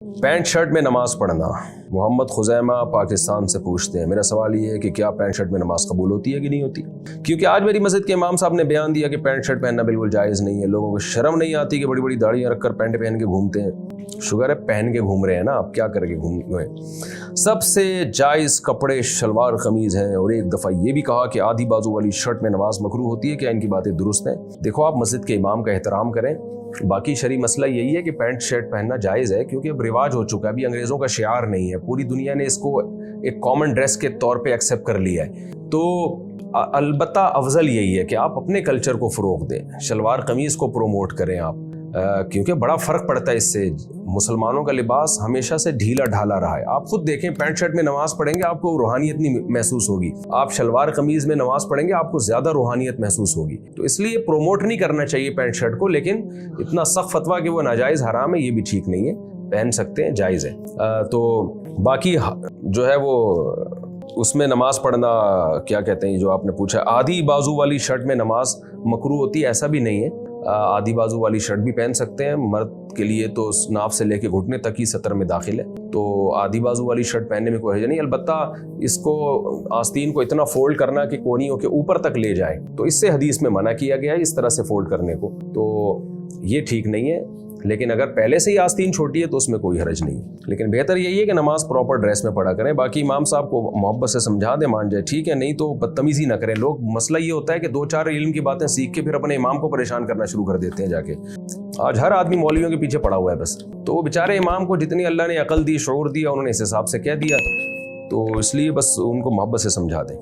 Pant shirt में नमाज पढ़ना। मोहम्मद खुजैमा पाकिस्तान से पूछते हैं, मेरा सवाल ये है कि क्या पैंट शर्ट में नमाज कबूल होती है कि नहीं होती। क्योंकि आज मेरी मस्जिद के इमाम साहब ने बयान दिया कि पैंट शर्ट पहनना बिल्कुल जायज़ नहीं है। लोगों को शर्म नहीं आती कि बड़ी बड़ी दाढ़ियाँ रखकर पैंट पहन के घूमते हैं। शुगर है पहन के घूम रहे हैं ना, आप क्या करके घूम गए। सबसे जायज़ कपड़े शलवार कमीज़ हैं। और एक दफ़ा ये भी कहा कि आधी बाजू वाली शर्ट में नमाज मकरूह होती है। क्या इनकी बातें दुरुस्त हैं? देखो, आप मस्जिद के इमाम का एहतराम करें। बाकी शरई मसला यही है कि पैंट शर्ट पहनना जायज़ है, क्योंकि अब रिवाज हो चुका है। अभी अंग्रेज़ों का शियार नहीं है, पूरी दुनिया ने इसको एक कॉमन ड्रेस के तौर पे एक्सेप्ट कर लिया है। तो अलबत्ता अफजल यही है कि आप अपने कल्चर को फ़रोग़ दें, शलवार कमीज़ को प्रोमोट करें आप, क्योंकि बड़ा फ़र्क पड़ता है इससे। मुसलमानों का लिबास हमेशा से ढीला ढाला रहा है। आप खुद देखें, पैंट शर्ट में नमाज पढ़ेंगे आपको रूहानियत नहीं महसूस होगी। आप शलवार कमीज़ में नमाज पढ़ेंगे आपको ज़्यादा रूहानियत महसूस होगी। तो इसलिए प्रोमोट नहीं करना चाहिए पैंट शर्ट को, लेकिन इतना सख्त फतवा कि वो नाजायज़ हराम है, ये भी ठीक नहीं है। पहन सकते हैं, जायज़ है। तो बाकी जो है वो उसमें नमाज पढ़ना, क्या कहते हैं, जो आपने पूछा, आधी बाजू वाली शर्ट में नमाज मकरूह होती है, ऐसा भी नहीं है। आधी बाजू वाली शर्ट भी पहन सकते हैं। मर्द के लिए तो नाफ से लेके घुटने तक ही सतर में दाखिल है, तो आधी बाजू वाली शर्ट पहनने में कोई हर्ज नहीं। अलबत्ता इसको आस्तीन को इतना फोल्ड करना कि कोनियों के ऊपर तक ले जाए, तो इससे हदीस में मना किया गया है इस तरह से फोल्ड करने को, तो ये ठीक नहीं है। लेकिन अगर पहले से ही आस्तीन छोटी है तो उसमें कोई हर्ज नहीं है। लेकिन बेहतर यही है कि नमाज प्रॉपर ड्रेस में पढ़ा करें। बाकी इमाम साहब को मोहब्बत से समझा दे, मान जाए, ठीक है, नहीं तो बदतमीज़ी ना करें। लोग मसला ये होता है कि दो चार इल्म की बातें सीख के फिर अपने इमाम को परेशान करना शुरू कर देते हैं जाके। आज हर आदमी मौलवियों के पीछे पड़ा हुआ है बस। तो वो बेचारे इमाम को जितनी अल्लाह ने अकल दी, शऊर दिया, उन्होंने इस हिसाब से कह दिया। तो इसलिए बस उनको मोहब्बत से समझा दें।